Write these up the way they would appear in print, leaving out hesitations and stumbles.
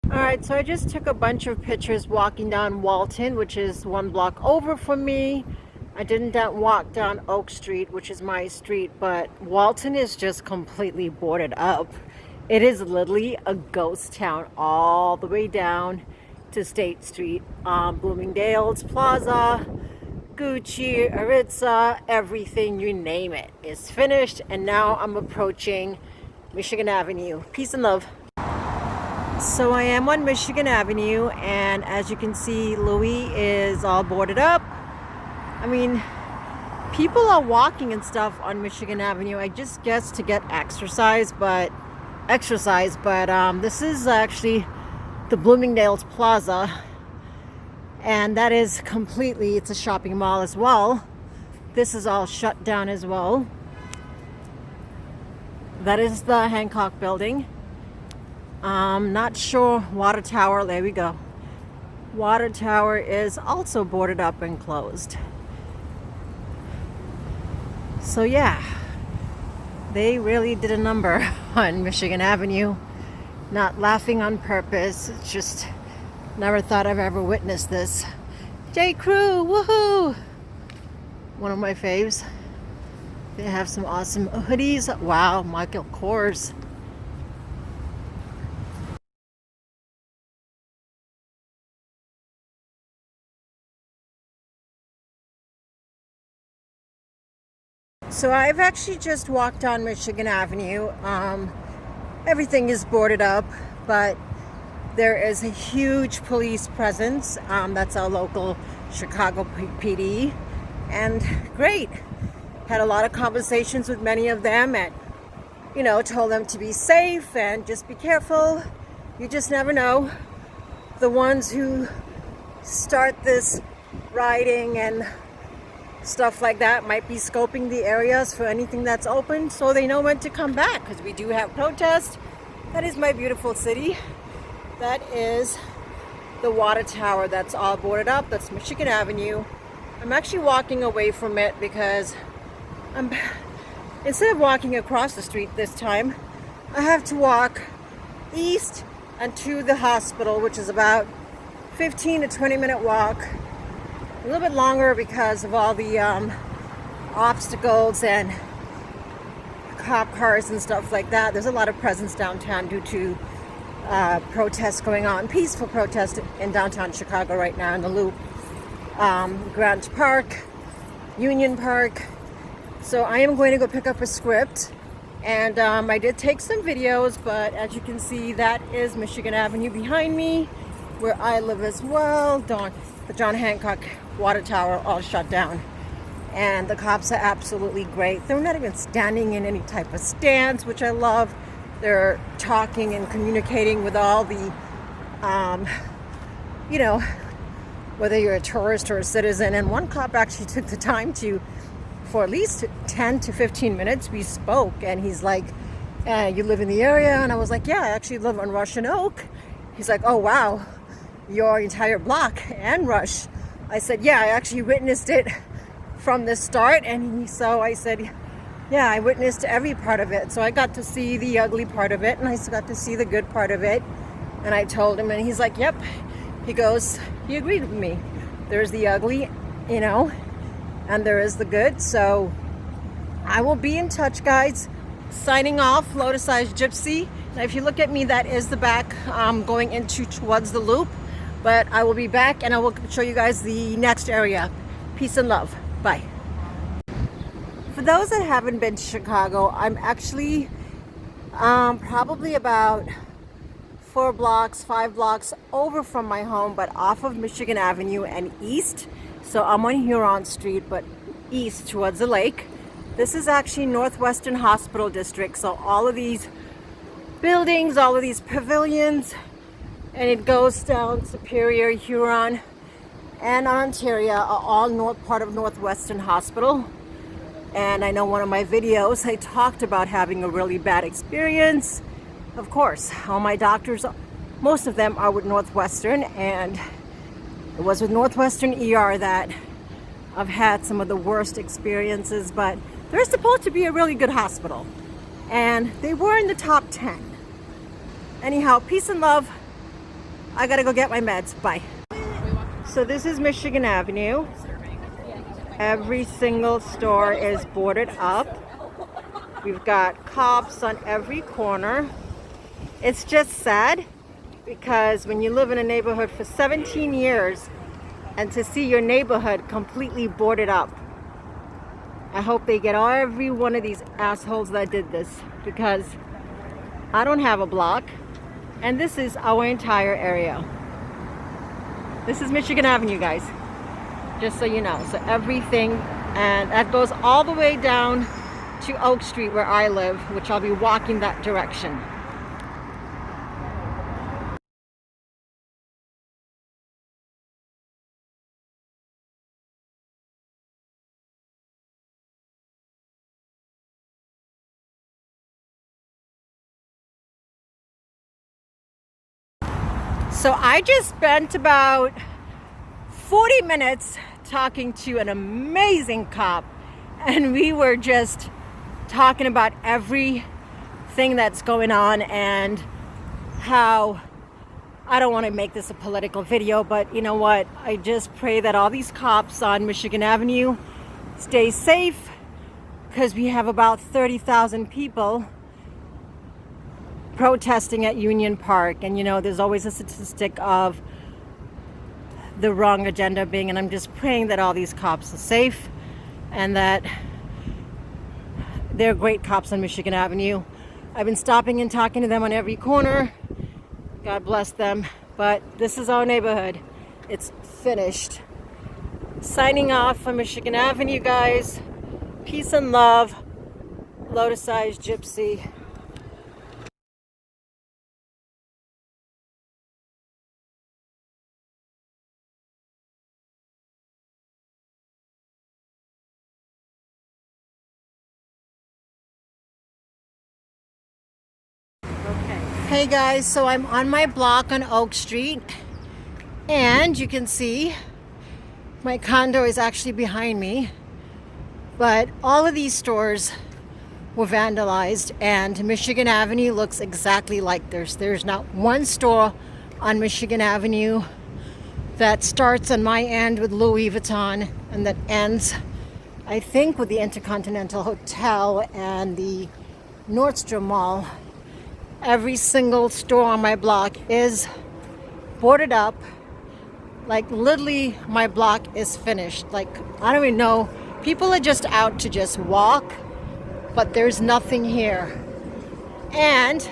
All right, so I just took a bunch of pictures walking down Walton, which is one block over from me. I didn't walk down Oak Street, which is my street, but Walton is just completely boarded up. It is literally a ghost town all the way down to State Street. Bloomingdale's Plaza, Gucci, Aritza, everything, you name it, is finished. And now I'm approaching Michigan Avenue. Peace and love. So I am on Michigan Avenue, and as you can see, Louis is all boarded up. I mean, people are walking and stuff on Michigan Avenue, I just guess to get exercise, but this is actually the Bloomingdale's Plaza, and that is completely, it's a shopping mall as well. This is all shut down as well. That is the Hancock building. Not sure. Water Tower, there we go. Water Tower is also boarded up and closed. So yeah, they really did a number on Michigan Avenue. Not laughing on purpose. It's just never thought I've ever witnessed this. J. Crew, woohoo! One of my faves. They have some awesome hoodies. Wow, Michael Kors. So I've actually just walked on Michigan Avenue. Everything is boarded up, but there is a huge police presence. That's our local Chicago PD. And great. Had a lot of conversations with many of them and, told them to be safe and just be careful. You just never know. The ones who start this rioting and stuff like that might be scoping the areas for anything that's open so they know when to come back, because we do have protests. That is my beautiful city. That is the Water Tower that's all boarded up. That's Michigan Avenue. I'm actually walking away from it because instead of walking across the street this time, I have to walk east and to the hospital, which is about 15 to 20 minute walk. A little bit longer because of all the obstacles and cop cars and stuff like that. There's a lot of presence downtown due to protests going on, peaceful protests in downtown Chicago right now in the Loop, Grant Park, Union Park. So I am going to go pick up a script, and I did take some videos, but as you can see, that is Michigan Avenue behind me, where I live as well. The John Hancock Water Tower all shut down, and the cops are absolutely great. They're not even standing in any type of stance, which I love. They're talking and communicating with all the whether you're a tourist or a citizen. And one cop actually took the time to, for at least 10 to 15 minutes, we spoke, and he's like, you live in the area? And I was like, yeah, I actually live on Russian Oak. He's like, oh wow, your entire block and Rush. I said, yeah, I actually witnessed it from the start. And so I said, yeah, I witnessed every part of it. So I got to see the ugly part of it, and I got to see the good part of it. And I told him, and he's like, yep. He goes, he agreed with me. There's the ugly, and there is the good. So I will be in touch, guys. Signing off, Lotus Eyes Gypsy. Now, if you look at me, that is the back going towards the Loop. But I will be back, and I will show you guys the next area. Peace and love. Bye. For those that haven't been to Chicago, I'm actually probably about 5 blocks over from my home, but off of Michigan Avenue and east. So I'm on Huron Street, but east towards the lake. This is actually Northwestern Hospital District. So all of these buildings, all of these pavilions, and it goes down Superior, Huron, and Ontario are all part of Northwestern Hospital. And I know one of my videos, I talked about having a really bad experience. Of course, all my doctors, most of them are with Northwestern, and it was with Northwestern ER that I've had some of the worst experiences, but they're supposed to be a really good hospital, and they were in the top 10. Anyhow, peace and love. I gotta go get my meds. Bye. So this is Michigan Avenue. Every single store is boarded up. We've got cops on every corner. It's just sad because when you live in a neighborhood for 17 years and to see your neighborhood completely boarded up, I hope they get every one of these assholes that did this, because I don't have a block and this is our entire area. This is Michigan Avenue, guys, just so you know. So everything, and that goes all the way down to Oak Street where I live, which I'll be walking that direction. So I just spent about 40 minutes talking to an amazing cop, and we were just talking about everything that's going on and how, I don't want to make this a political video, but you know what? I just pray that all these cops on Michigan Avenue stay safe, because we have about 30,000 people protesting at Union Park, and you know, there's always a statistic of the wrong agenda being, and I'm just praying that all these cops are safe and that they're great cops on Michigan Avenue. I've been stopping and talking to them on every corner. God bless them. But this is our neighborhood. It's finished. Signing off from Michigan Avenue, guys. Peace and love. Lotus-eyed gypsy. Hey guys, so I'm on my block on Oak Street, and you can see my condo is actually behind me, but all of these stores were vandalized, and Michigan Avenue looks exactly like this. There's not one store on Michigan Avenue that starts on my end with Louis Vuitton and that ends, I think, with the Intercontinental Hotel and the Nordstrom Mall. Every single store on my block is boarded up. Like, literally, my block is finished. Like, I don't even know. People are just out to just walk, but there's nothing here. And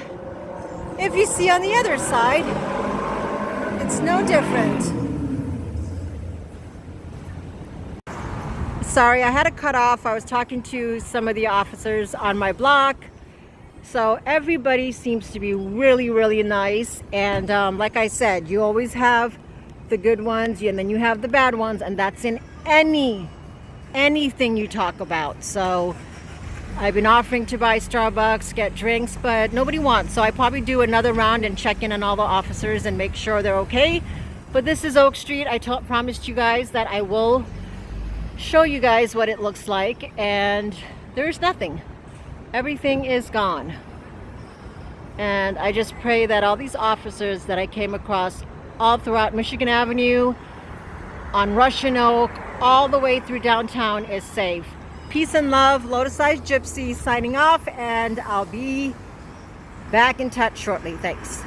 if you see on the other side, it's no different. Sorry, I had to cut off. I was talking to some of the officers on my block. So everybody seems to be really, really nice. And like I said, you always have the good ones, and then you have the bad ones, and that's in anything you talk about. So I've been offering to buy Starbucks, get drinks, but nobody wants. So I probably do another round and check in on all the officers and make sure they're okay. But this is Oak Street. I promised you guys that I will show you guys what it looks like, and there's nothing. Everything is gone. And I just pray that all these officers that I came across all throughout Michigan Avenue, on Russian Oak, all the way through downtown is safe. Peace and love. Lotus-eyed gypsy signing off, and I'll be back in touch shortly. Thanks.